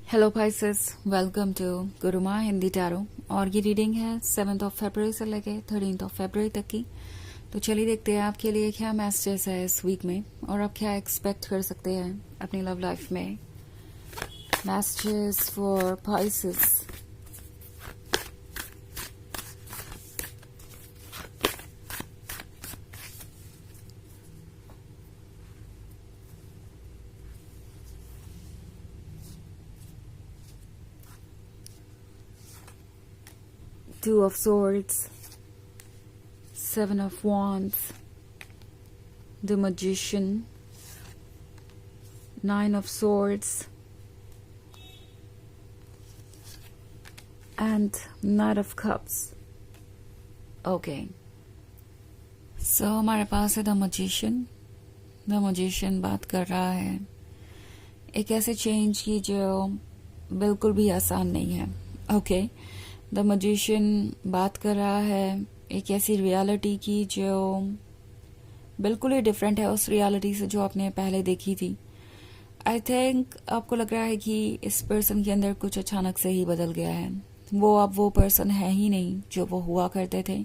Hello Pisces, welcome to Gurumaa Hindi tarot. और ये reading है 7 फरवरी से लेके 13 फरवरी तक की। तो चलिए देखते हैं आपके लिए क्या मैसेजेस है इस वीक में और आप क्या एक्सपेक्ट कर सकते हैं अपनी लव लाइफ में। Messages for Pisces। Two of Swords, Seven of Wands, the Magician, Nine of Swords and Knight of Cups. Okay. So हमारे पास है द मजिशियन। द मजिशियन बात कर रहा है एक ऐसे चेंज की जो बिल्कुल भी आसान नहीं है। ओके। द मजिशियन बात कर रहा है एक ऐसी रियलिटी की जो बिल्कुल ही डिफरेंट है उस रियलिटी से जो आपने पहले देखी थी। आई थिंक आपको लग रहा है कि इस पर्सन के अंदर कुछ अचानक से ही बदल गया है। वो अब वो पर्सन है ही नहीं जो वो हुआ करते थे।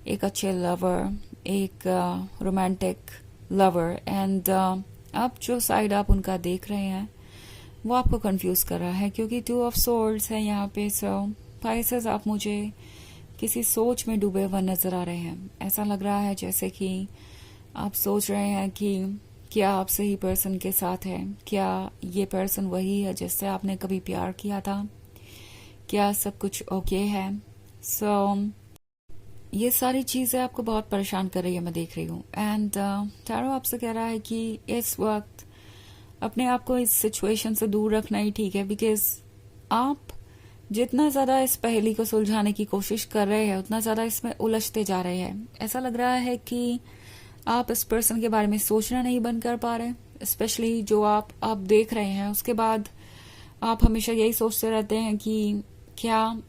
एक अच्छे लवर, एक रोमांटिक लवर, एंड अब जो साइड आप उनका देख रहे हैं वो आपको कंफ्यूज कर रहा है क्योंकि टू ऑफ सोर्ड्स है यहाँ पे। सो Pisces, आप मुझे किसी सोच में डूबे हुए नजर आ रहे हैं। ऐसा लग रहा है जैसे कि आप सोच रहे हैं कि क्या आप सही पर्सन के साथ हैं, क्या ये पर्सन वही है जिससे आपने कभी प्यार किया था, क्या सब कुछ ओके है। सो ये सारी चीजें आपको बहुत परेशान कर रही है, मैं देख रही हूँ। एंड टैरो आपसे कह रहा है कि इस वक्त अपने आप को इस सिचुएशन से दूर रखना ही ठीक है, बिकॉज आप जितना ज्यादा इस पहेली को सुलझाने की कोशिश कर रहे हैं उतना ज्यादा इसमें उलझते जा रहे हैं। ऐसा लग रहा है कि आप इस पर्सन के बारे में सोचना नहीं बंद कर पा रहे। स्पेशली जो आप देख रहे हैं उसके बाद आप हमेशा यही सोचते रहते हैं कि क्या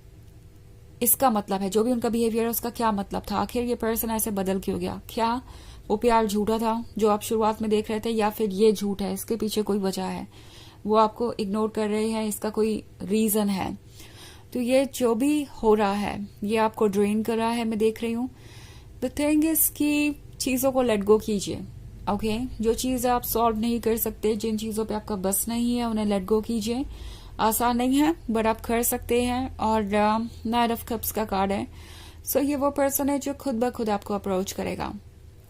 इसका मतलब है, जो भी उनका बिहेवियर है उसका क्या मतलब था, आखिर ये पर्सन ऐसे बदल क्यों गया, क्या वो प्यार झूठा था जो आप शुरुआत में देख रहे थे, या फिर ये झूठ है, इसके पीछे कोई वजह है, वो आपको इग्नोर कर रहे हैं, इसका कोई रीजन है। तो ये जो भी हो रहा है ये आपको ड्रेन कर रहा है, मैं देख रही हूँ। द थिंग इज कि चीजों को लेट गो कीजिए। ओके। जो चीज आप सॉल्व नहीं कर सकते, जिन चीजों पे आपका बस नहीं है, उन्हें लेट गो कीजिए। आसान नहीं है बट आप कर सकते हैं। और नाइट ऑफ कप्स का कार्ड है। सो ये वो पर्सन है जो खुद ब खुद आपको अप्रोच करेगा।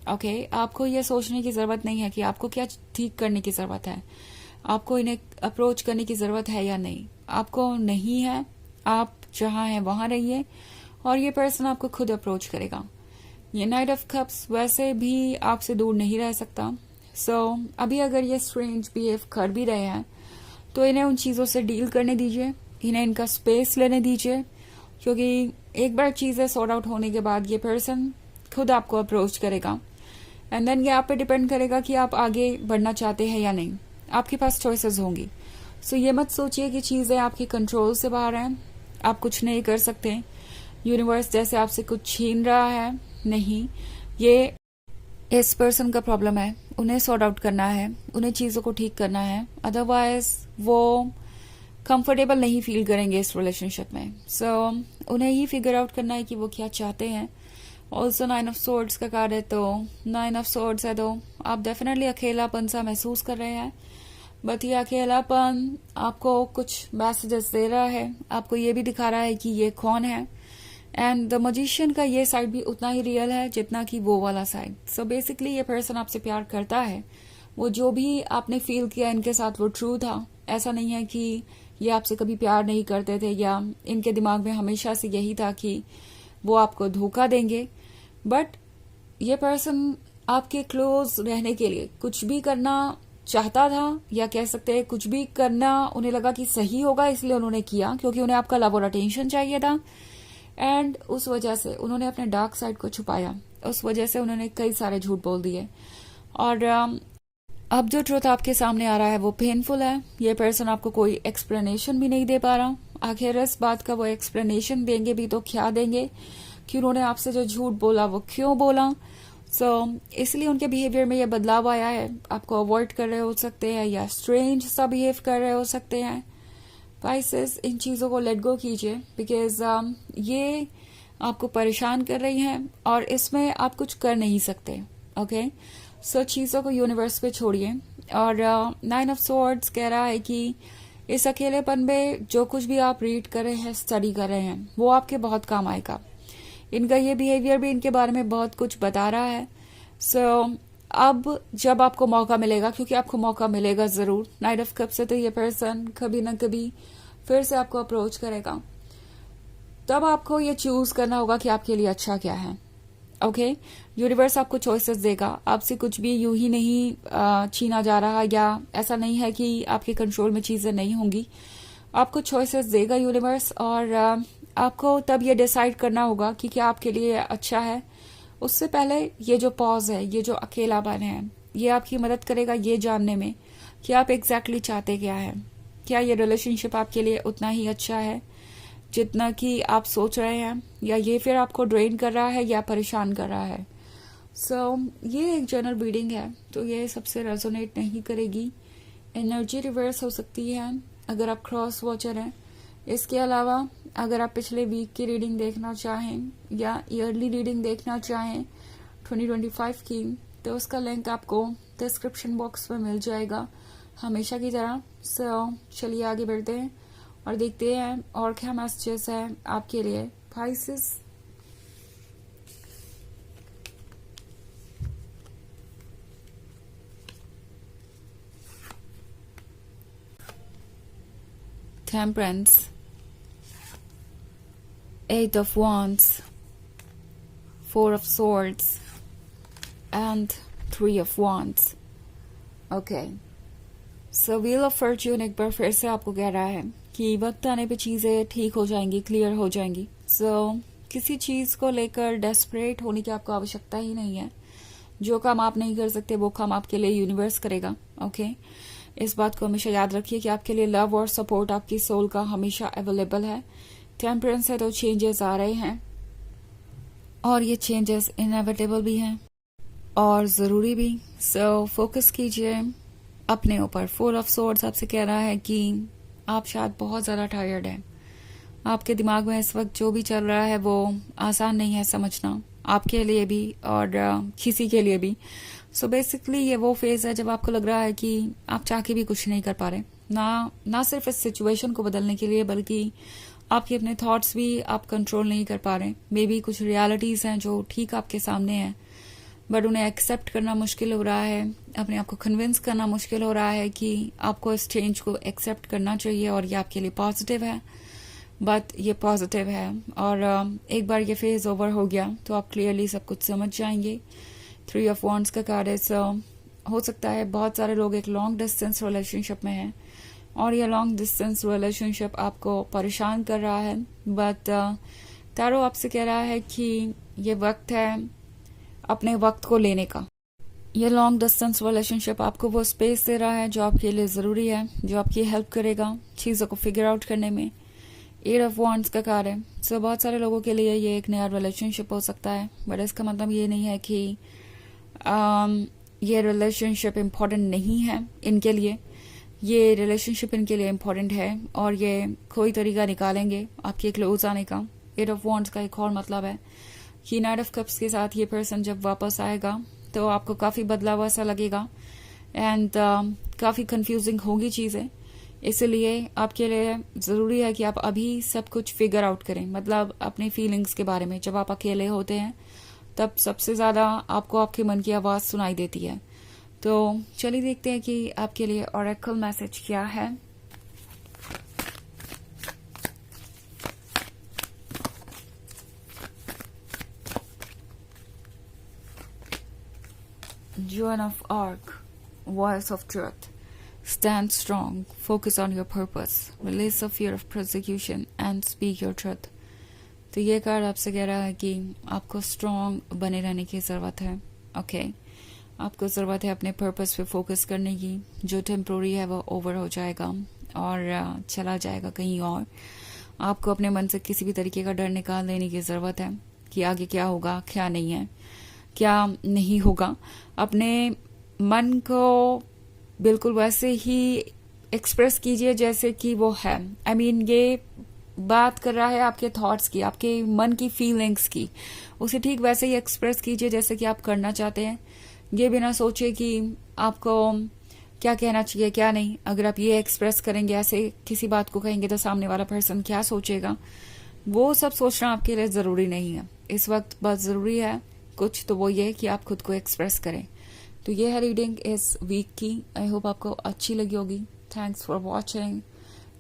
ओके। आपको ये सोचने की जरूरत नहीं है कि आपको क्या ठीक करने की जरूरत है, आपको इन्हें अप्रोच करने की जरूरत है या नहीं, आपको नहीं है। आप जहां हैं वहां रहिए और ये पर्सन आपको खुद अप्रोच करेगा। ये नाइट ऑफ कप्स वैसे भी आपसे दूर नहीं रह सकता। सो अभी अगर ये स्ट्रेंज बिहेव कर भी रहे हैं तो इन्हें उन चीजों से डील करने दीजिए, इन्हें इनका स्पेस लेने दीजिए, क्योंकि एक बार चीजें सॉर्ट आउट होने के बाद ये पर्सन खुद आपको अप्रोच करेगा। एंड देन ये आप पे डिपेंड करेगा कि आप आगे बढ़ना चाहते हैं या नहीं। आपके पास चॉइसेस होंगी। सो ये मत सोचिए कि चीजें आपके कंट्रोल से बाहर हैं, आप कुछ नहीं कर सकते, यूनिवर्स जैसे आपसे कुछ छीन रहा है। नहीं, ये इस पर्सन का प्रॉब्लम है, उन्हें सॉर्ट आउट करना है, उन्हें चीजों को ठीक करना है, अदरवाइज वो कंफर्टेबल नहीं फील करेंगे इस रिलेशनशिप में। सो उन्हें ही फिगर आउट करना है कि वो क्या चाहते हैं। ऑल्सो नाइन ऑफ सोर्ड्स का कार्ड है, तो नाइन ऑफ सोर्ड्स है तो आप डेफिनेटली अकेलापन सा महसूस कर रहे हैं। बट ये अकेलापन आपको कुछ मैसेजेस दे रहा है, आपको ये भी दिखा रहा है कि ये कौन है। एंड द मजिशियन का ये साइड भी उतना ही रियल है जितना कि वो वाला साइड। सो बेसिकली ये पर्सन आपसे प्यार करता है। वो जो भी आपने फील किया इनके साथ वो ट्रू था। ऐसा नहीं है कि ये आपसे कभी प्यार नहीं करते थे या इनके दिमाग में हमेशा से यही था कि वो आपको धोखा देंगे। बट ये पर्सन आपके क्लोज रहने के लिए कुछ भी करना चाहता था, या कह सकते हैं कुछ भी करना उन्हें लगा कि सही होगा, इसलिए उन्होंने किया, क्योंकि उन्हें आपका लव और अटेंशन चाहिए था। एंड उस वजह से उन्होंने अपने डार्क साइड को छुपाया, उस वजह से उन्होंने कई सारे झूठ बोल दिए। और अब जो ट्रुथ आपके सामने आ रहा है वो पेनफुल है। ये पर्सन आपको कोई एक्सप्लेनेशन भी नहीं दे पा रहा। आखिर इस बात का वो एक्सप्लेनेशन देंगे भी तो क्या देंगे कि उन्होंने आपसे जो झूठ बोला वो क्यों बोला। इसलिए उनके बिहेवियर में ये बदलाव आया है। आपको अवॉइड कर रहे हो सकते हैं या स्ट्रेंज सा बिहेव कर रहे हो सकते हैं। स्पाइसेस, इन चीज़ों को लेट गो कीजिए बिकॉज ये आपको परेशान कर रही हैं और इसमें आप कुछ कर नहीं सकते. ओके, सो चीज़ों को यूनिवर्स पे छोड़िए. और 9 of Swords कह रहा है कि इस अकेलेपन में जो कुछ भी आप रीड कर रहे हैं, स्टडी कर रहे हैं, वो आपके बहुत काम आएगा. इनका ये बिहेवियर भी इनके बारे में बहुत कुछ बता रहा है. सो अब जब आपको मौका मिलेगा, क्योंकि आपको मौका मिलेगा जरूर, नाइट ऑफ कप से तो ये पर्सन कभी ना कभी फिर से आपको अप्रोच करेगा, तब आपको ये चूज करना होगा कि आपके लिए अच्छा क्या है. ओके, यूनिवर्स आपको चॉइसेस देगा. आपसे कुछ भी यूं ही नहीं छीना जा रहा, या ऐसा नहीं है कि आपके कंट्रोल में चीजें नहीं होंगी. आपको चॉइसेस देगा यूनिवर्स, और आपको तब ये डिसाइड करना होगा कि क्या आपके लिए अच्छा है. उससे पहले ये जो पॉज है, ये जो अकेलापन है, ये आपकी मदद करेगा ये जानने में कि आप एग्जैक्टली चाहते क्या है. क्या ये रिलेशनशिप आपके लिए उतना ही अच्छा है जितना कि आप सोच रहे हैं, या ये फिर आपको ड्रेन कर रहा है या परेशान कर रहा है. सो ये एक जनरल रीडिंग है, तो ये सबसे रेजोनेट नहीं करेगी. एनर्जी रिवर्स हो सकती है अगर आप क्रॉस वॉचर हैं. इसके अलावा अगर आप पिछले वीक की रीडिंग देखना चाहें या ईयरली रीडिंग देखना चाहें 2025 की, तो उसका लिंक आपको डिस्क्रिप्शन बॉक्स में मिल जाएगा हमेशा की तरह. सो चलिए आगे बढ़ते हैं और देखते हैं और क्या मैसेजेस है आपके लिए Pisces. Temperance, 8 of Wands, 4 of Swords and 3 of Wands. Okay. So Wheel of Fortune एक बार फिर से आपको कह रहा है कि वक्त आने पे चीज़ें ठीक हो जाएंगी, क्लियर हो जाएंगी. So किसी चीज़ को लेकर डेस्परेट होने की आपको आवश्यकता ही नहीं है. जो काम आप नहीं कर सकते वो काम आपके लिए यूनिवर्स करेगा. ओके, इस बात को हमेशा याद रखिए कि आपके लिए लव और सपोर्ट आपकी सोल का हमेशा अवेलेबल है. टेम्परेंस है तो चेंजेस आ रहे हैं, और ये चेंजेस इनएविटेबल भी हैं और ज़रूरी भी. सो फोकस कीजिए अपने ऊपर. 4 of Swords आपसे कह रहा है कि आप शायद बहुत ज़्यादा टायर्ड हैं. आपके दिमाग में इस वक्त जो भी चल रहा है वो आसान नहीं है समझना, आपके लिए भी और किसी के लिए भी. सो बेसिकली ये वो फेज है जब आपको लग रहा है कि आप चाह के भी कुछ नहीं कर पा रहे, ना सिर्फ इस सिचुएशन को बदलने के लिए, बल्कि आपके अपने थॉट्स भी आप कंट्रोल नहीं कर पा रहे. मे बी कुछ रियलिटीज हैं जो ठीक आपके सामने हैं, बट उन्हें एक्सेप्ट करना मुश्किल हो रहा है. अपने आप को कन्विंस करना मुश्किल हो रहा है कि आपको इस चेंज को एक्सेप्ट करना चाहिए और ये आपके लिए पॉजिटिव है. बट ये पॉजिटिव है, और एक बार ये फेज ओवर हो गया तो आप क्लियरली सब कुछ समझ जाएंगे. 3 of Wands का कार्ड है. सो हो सकता है बहुत सारे लोग एक लॉन्ग डिस्टेंस रिलेशनशिप में हैं, और ये लॉन्ग डिस्टेंस रिलेशनशिप आपको परेशान कर रहा है. बट टैरो आपसे कह रहा है कि ये वक्त है अपने वक्त को लेने का. ये लॉन्ग डिस्टेंस रिलेशनशिप आपको वो स्पेस दे रहा है जो आपके लिए ज़रूरी है, जो आपकी हेल्प करेगा चीज़ों को फिगर आउट करने में. 8 of Wands का कार्ड है. सो बहुत सारे लोगों के लिए ये एक नया रिलेशनशिप हो सकता है, बट इसका मतलब ये नहीं है कि ये रिलेशनशिप इम्पोर्टेंट नहीं है इनके लिए. ये रिलेशनशिप इनके लिए इम्पोर्टेंट है, और ये कोई तरीका निकालेंगे आपके क्लोज आने का. 8 of Wands का एक और मतलब है कि नाइट ऑफ कप्स के साथ ये पर्सन जब वापस आएगा तो आपको काफ़ी बदलाव सा लगेगा, एंड काफ़ी कंफ्यूजिंग होगी चीज़ें. इसलिए आपके लिए ज़रूरी है कि आप अभी सब कुछ फिगर आउट करें, मतलब अपनी फीलिंग्स के बारे में. जब आप अकेले होते हैं तब सबसे ज़्यादा आपको आपके मन की आवाज़ सुनाई देती है. तो चलिए देखते हैं कि आपके लिए ऑरेकल मैसेज क्या है. Joan of Arc, Voice of Truth. Stand strong, focus on your purpose, release the fear of persecution and speak your truth. तो ये कार्ड आपसे कह रहा है कि आपको स्ट्रॉन्ग बने रहने की ज़रूरत है. ओके, आपको ज़रूरत है अपने पर्पस पे फोकस करने की. जो टेम्प्रोरी है वो ओवर हो जाएगा और चला जाएगा कहीं और. आपको अपने मन से किसी भी तरीके का डर निकाल देने की ज़रूरत है कि आगे क्या होगा, क्या नहीं है, क्या नहीं होगा. अपने मन को बिल्कुल वैसे ही एक्सप्रेस कीजिए जैसे कि वो है। आई मीन ये बात कर रहा है आपके थॉट्स की, आपके मन की फीलिंग्स की, उसे ठीक वैसे ही एक्सप्रेस कीजिए जैसे कि आप करना चाहते हैं। ये बिना सोचे कि आपको क्या कहना चाहिए क्या नहीं। अगर आप ये एक्सप्रेस करेंगे, ऐसे किसी बात को कहेंगे तो सामने वाला पर्सन क्या सोचेगा, वो सब सोचना आपके लिए जरूरी नहीं है। इस वक्त बस जरूरी है कुछ तो वो ये कि आप खुद को एक्सप्रेस करें। तो ये है रीडिंग इस वीक की। आई होप आपको अच्छी लगी होगी। Thanks for watching.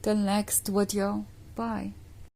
Till next video, bye.